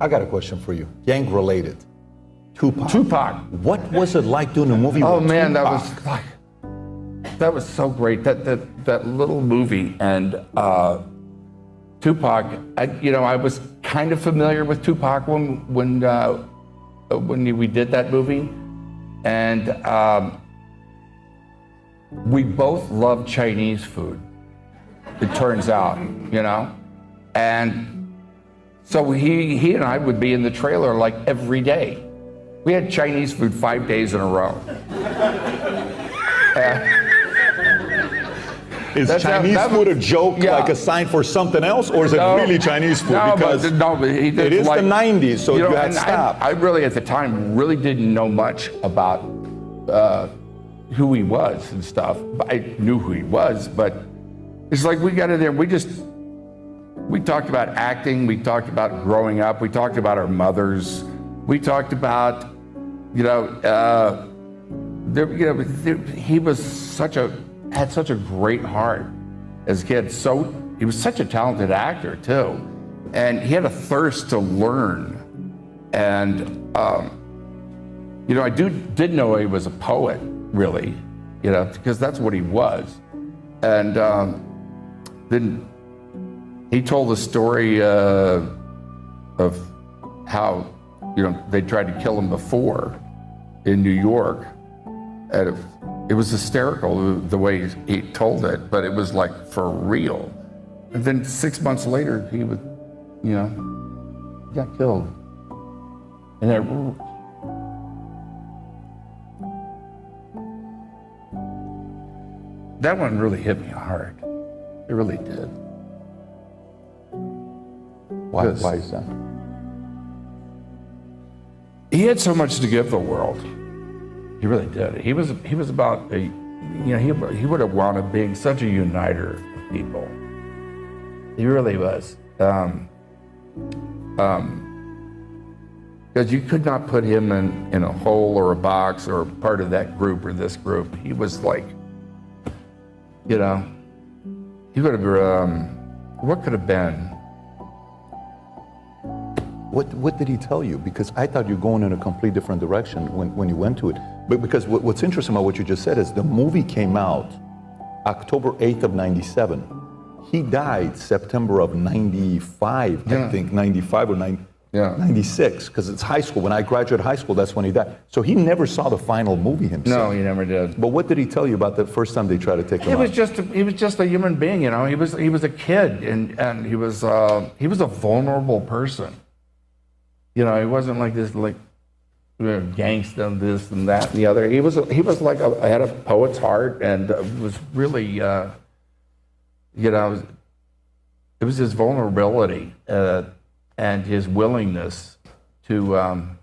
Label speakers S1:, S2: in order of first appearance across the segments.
S1: I got a question for you. Gang related. Tupac.
S2: Tupac.
S1: What was it like doing a movie
S2: Oh
S1: with
S2: man,
S1: Tupac?
S2: that was so great. That little movie, and Tupac. I was kind of familiar with Tupac when we did that movie, and we both love Chinese food. It turns out, and so he and I would be in the trailer like every day. We had Chinese food 5 days in a row.
S1: Is Chinese food a joke, like a sign for something else, or is it really Chinese food?
S2: But
S1: it is the 90s, so you had to stop.
S2: I really, at the time, really didn't know much about who he was and stuff. I knew who he was, but it's like we got in there, we talked about acting, we talked about growing up, we talked about our mothers, we talked about, he was had such a great heart as a kid. So he was such a talented actor too, and he had a thirst to learn. And I did know he was a poet, really, because that's what he was. And then he told the story of how they tried to kill him before in New York, and it was hysterical the way he told it, but it was like for real. And then 6 months later, he got killed. And that one really hit me hard. It really did.
S1: Why is that?
S2: He had so much to give the world. He really did. He was about he would have wanted being such a uniter of people. He really was. Because you could not put him in a hole or a box or part of that group or this group. He was like, he would have, what could have been?
S1: What did he tell you? Because I thought you were going in a complete different direction when you went to it. But because what's interesting about what you just said is the movie came out October 8th of 97. He died September of 95, I think, 95 or 96, because it's high school. When I graduated high school, that's when he died. So he never saw the final movie himself.
S2: No, he never did.
S1: But what did he tell you about the first time they tried to take him out?
S2: He was just a human being, He was a kid, and he was a vulnerable person. He wasn't like this, gangster, this and that and the other. He was like had a poet's heart, and was really, it was his vulnerability and his willingness to, and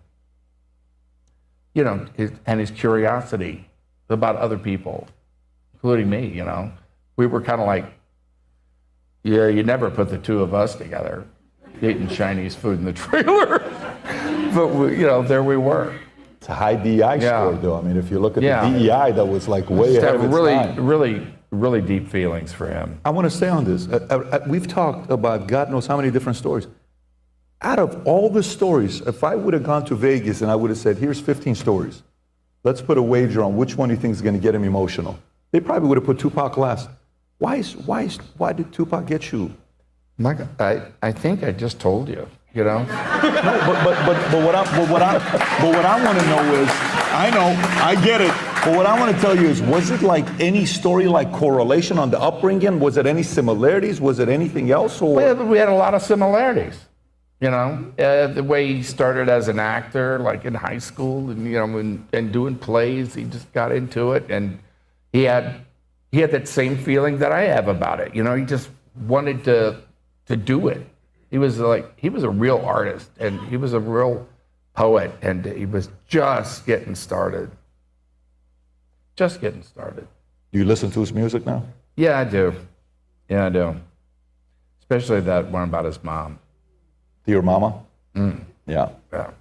S2: his curiosity about other people, including me. We were kind of like, you never put the two of us together, eating Chinese food in the trailer. But there we were.
S1: It's a high DEI score, though. I mean, if you look at the DEI, that was like way ahead of its time.
S2: Really deep feelings for him.
S1: I want to stay on this. We've talked about God knows how many different stories. Out of all the stories, if I would have gone to Vegas and I would have said, here's 15 stories, let's put a wager on which one you think is going to get him emotional, they probably would have put Tupac last. Why did Tupac get you?
S2: I think I just told you.
S1: No, but what I want to know is, I get it. But what I want to tell you is, was it like any story, like correlation on the upbringing? Was it any similarities? Was it anything else? Or
S2: we had a lot of similarities. The way he started as an actor, like in high school, and doing plays, he just got into it, and he had that same feeling that I have about it. He just wanted to do it. He was a real artist, and he was a real poet, and he was just getting started. Just getting started.
S1: Do you listen to his music now?
S2: Yeah, I do. Especially that one about his mom.
S1: Dear Mama?
S2: Mm.
S1: Yeah.
S2: Yeah.